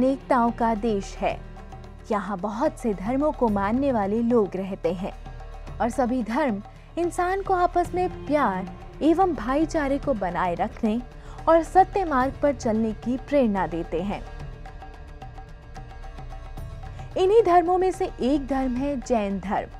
अनेकताओं का देश है। यहाँ बहुत से धर्मों को मानने वाले लोग रहते हैं और सभी धर्म इंसान को आपस में प्यार एवं भाईचारे को बनाए रखने और सत्य मार्ग पर चलने की प्रेरणा देते हैं। इन्हीं धर्मों में से एक धर्म है जैन धर्म।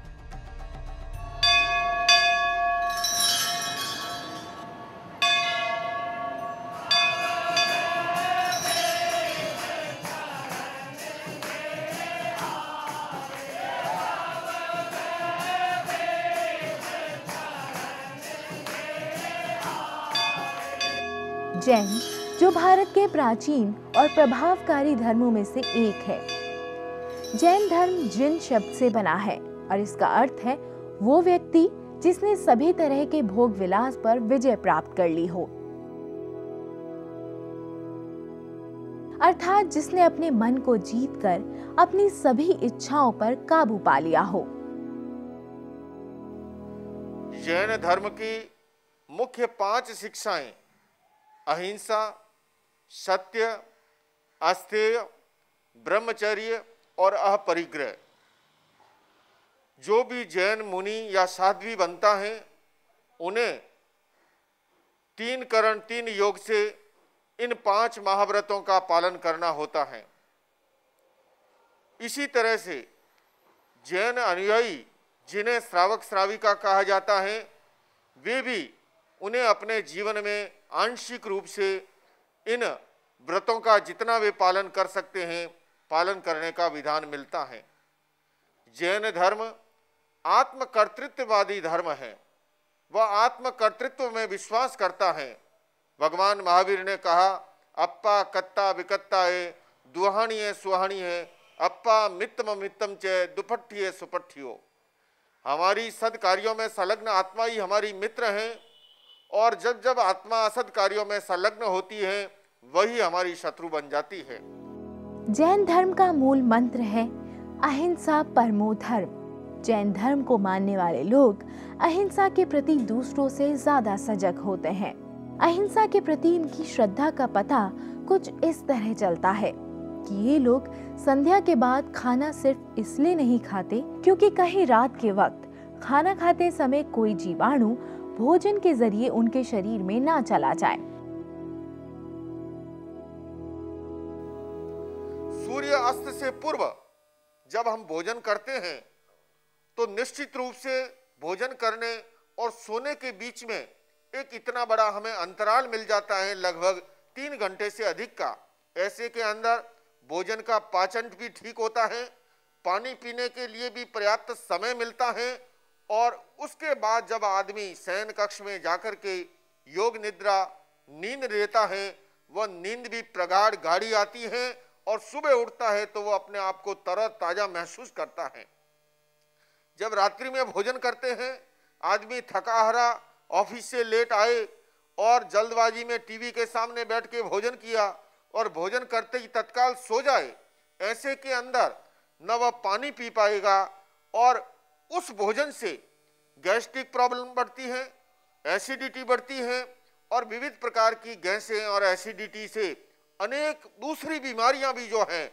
जैन, जो भारत के प्राचीन और प्रभावकारी धर्मों में से एक है। जैन धर्म जिन शब्द से बना है और इसका अर्थ है वो व्यक्ति जिसने सभी तरह के भोग विलास पर विजय प्राप्त कर ली हो, अर्थात जिसने अपने मन को जीतकर अपनी सभी इच्छाओं पर काबू पा लिया हो। जैन धर्म की मुख्य 5 शिक्षाएं अहिंसा, सत्य, अस्तेय, ब्रह्मचर्य और अपरिग्रह। जो भी जैन मुनि या साध्वी बनता है उन्हें 3 करण 3 योग से इन 5 महाव्रतों का पालन करना होता है। इसी तरह से जैन अनुयायी जिन्हें श्रावक श्राविका कहा जाता है, वे भी उन्हें अपने जीवन में आंशिक रूप से इन व्रतों का जितना वे पालन कर सकते हैं, पालन करने का विधान मिलता है। जैन धर्म आत्मकर्तृत्ववादी धर्म है। वह आत्मकर्तृत्व में विश्वास करता है। भगवान महावीर ने कहा, अप्पा कत्ता विकत्ताए दुहाणीय सुहाणीय अप्पा मित्तम मित्तम च दुपट्ठिये सुपट्ठियो। हमारी सद्कार्यों में संलग्न आत्मा ही हमारी मित्र हैं और जब जब आत्मा असद कार्यों में संलग्न होती है वही हमारी शत्रु बन जाती है। जैन धर्म का मूल मंत्र है अहिंसा परमो धर्म। जैन धर्म को मानने वाले लोग अहिंसा के प्रति दूसरों से ज्यादा सजग होते हैं। अहिंसा के प्रति इनकी श्रद्धा का पता कुछ इस तरह चलता है कि ये लोग संध्या के बाद खाना सिर्फ इसलिए नहीं खाते क्योंकि कहीं रात के वक्त खाना खाते समय कोई जीवाणु भोजन के जरिए उनके शरीर में ना चला जाए। सूर्य अस्त से पूर्व जब हम भोजन करते हैं तो निश्चित रूप से भोजन करने और सोने के बीच में एक इतना बड़ा हमें अंतराल मिल जाता है, लगभग 3 घंटे से अधिक का। ऐसे के अंदर भोजन का पाचन भी ठीक होता है, पानी पीने के लिए भी पर्याप्त समय मिलता है और उसके बाद जब आदमी शयन कक्ष में जाकर के योग निद्रा नींद लेता है, वह नींद भी प्रगाढ़ गाढ़ी आती है और सुबह उठता है तो वह अपने आप को तरोताजा महसूस करता है। जब रात्रि में भोजन करते हैं, आदमी थका हारा ऑफिस से लेट आए और जल्दबाजी में टीवी के सामने बैठ के भोजन किया और भोजन करते ही तत्काल सो जाए, ऐसे के अंदर न वह पानी पी पाएगा और उस भोजन से गैस्ट्रिक प्रॉब्लम बढ़ती है, एसिडिटी बढ़ती है और विविध प्रकार की गैसें और एसिडिटी से अनेक दूसरी बीमारियां भी जो हैं,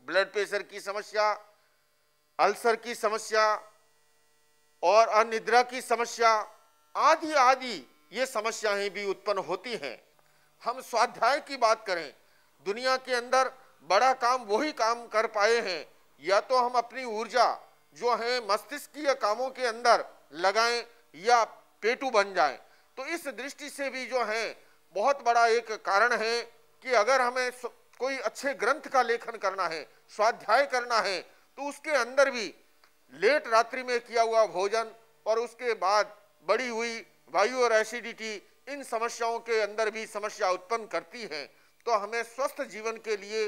ब्लड प्रेशर की समस्या, अल्सर की समस्या और अनिद्रा की समस्या आदि आदि ये समस्याएं भी उत्पन्न होती हैं। हम स्वाध्याय की बात करें, दुनिया के अंदर बड़ा काम वही काम कर पाए हैं, या तो हम अपनी ऊर्जा जो है मस्तिष्कीय कामों के अंदर लगाएं या पेटू बन जाएं। तो इस दृष्टि से भी जो है बहुत बड़ा एक कारण है कि अगर हमें कोई अच्छे ग्रंथ का लेखन करना है, स्वाध्याय करना है, तो उसके अंदर भी लेट रात्रि में किया हुआ भोजन और उसके बाद बढ़ी हुई वायु और एसिडिटी इन समस्याओं के अंदर भी समस्या उत्पन्न करती है। तो हमें स्वस्थ जीवन के लिए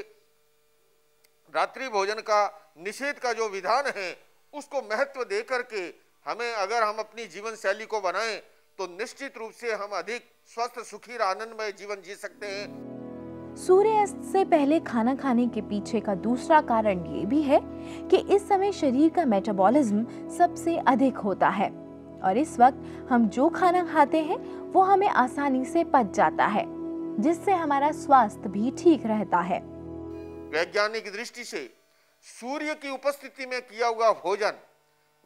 रात्रि भोजन का निषेध का जो विधान है उसको महत्व दे करके हमें अगर हम अपनी जीवन शैली को बनाएं तो निश्चित रूप से हम अधिक स्वस्थ सुखी आनंदमय जीवन जी सकते हैं। सूर्यास्त से पहले खाना खाने के पीछे का दूसरा कारण ये भी है कि इस समय शरीर का मेटाबॉलिज्म सबसे अधिक होता है और इस वक्त हम जो खाना खाते हैं वो हमें आसानी से पच जाता है, जिससे हमारा स्वास्थ्य भी ठीक रहता है। वैज्ञानिक दृष्टि से सूर्य की उपस्थिति में किया हुआ भोजन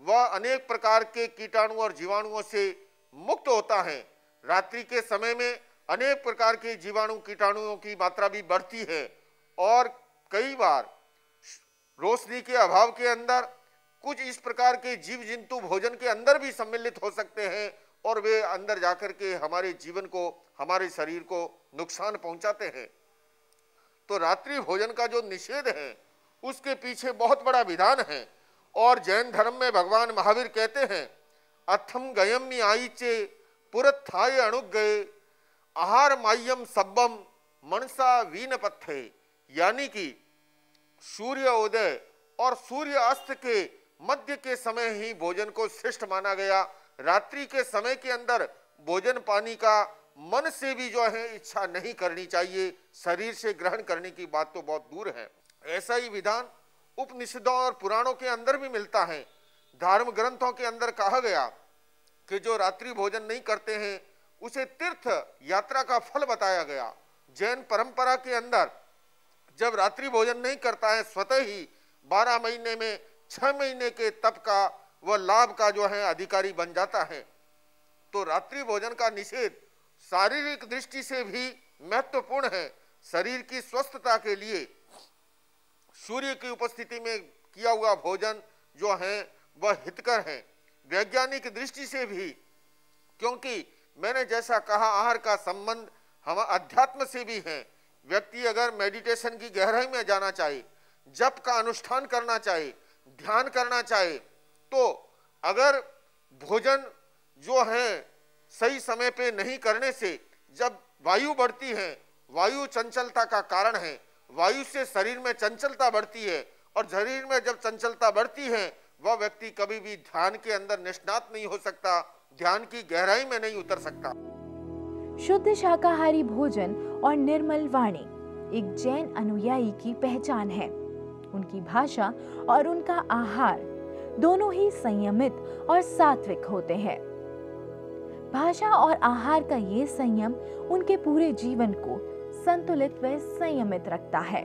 वह अनेक प्रकार के कीटाणु और जीवाणुओं से मुक्त होता है। रात्रि के समय में अनेक प्रकार के जीवाणु कीटाणुओं की मात्रा भी बढ़ती है और कई बार रोशनी के अभाव के अंदर कुछ इस प्रकार के जीव जंतु भोजन के अंदर भी सम्मिलित हो सकते हैं और वे अंदर जाकर के हमारे जीवन को, हमारे शरीर को नुकसान पहुंचाते हैं। तो रात्रि भोजन का जो निषेध है उसके पीछे बहुत बड़ा विधान है। और जैन धर्म में भगवान महावीर कहते हैं, अथम गयम्य आईचे पुरत्थाय अणुगये आहार मायम सब्बम मनसा वीन पत्थे, यानी कि सूर्य उदय और सूर्य अस्त के मध्य के समय ही भोजन को श्रेष्ठ माना गया। रात्रि के समय के अंदर भोजन पानी का मन से भी जो है इच्छा नहीं करनी चाहिए, शरीर से ग्रहण करने की बात तो बहुत दूर है। ऐसा ही विधान उपनिषदों और पुराणों के अंदर भी मिलता है। धर्म ग्रंथों के अंदर कहा गया कि जो रात्रि भोजन नहीं करते हैं उसे तीर्थ यात्रा का फल बताया गया। जैन परंपरा के अंदर जब रात्रि भोजन नहीं करता है स्वतः ही 12 महीने में 6 महीने के तप का वह लाभ का जो है अधिकारी बन जाता है। तो रात्रि भोजन का निषेध शारीरिक दृष्टि से भी महत्वपूर्ण है। शरीर की स्वस्थता के लिए सूर्य की उपस्थिति में किया हुआ भोजन जो है वह हितकर है। वैज्ञानिक दृष्टि से भी, क्योंकि मैंने जैसा कहा आहार का संबंध हम अध्यात्म से भी है। व्यक्ति अगर मेडिटेशन की गहराई में जाना चाहे, जप का अनुष्ठान करना चाहे, ध्यान करना चाहे, तो अगर भोजन जो है सही समय पे नहीं करने से जब वायु बढ़ती है, वायु चंचलता का कारण है, वायु से शरीर में चंचलता बढ़ती है और शरीर में जब चंचलता बढ़ती है वह व्यक्ति कभी भी ध्यान के अंदर निष्णात नहीं हो सकता, ध्यान की गहराई में नहीं उतर सकता। शुद्ध शाकाहारी भोजन और निर्मल वाणी एक जैन अनुयायी की पहचान है। उनकी भाषा और उनका आहार दोनों ही संयमित और सात्विक होते हैं। भाषा और आहार का ये संयम उनके पूरे जीवन को संतुलित व संयमित रखता है।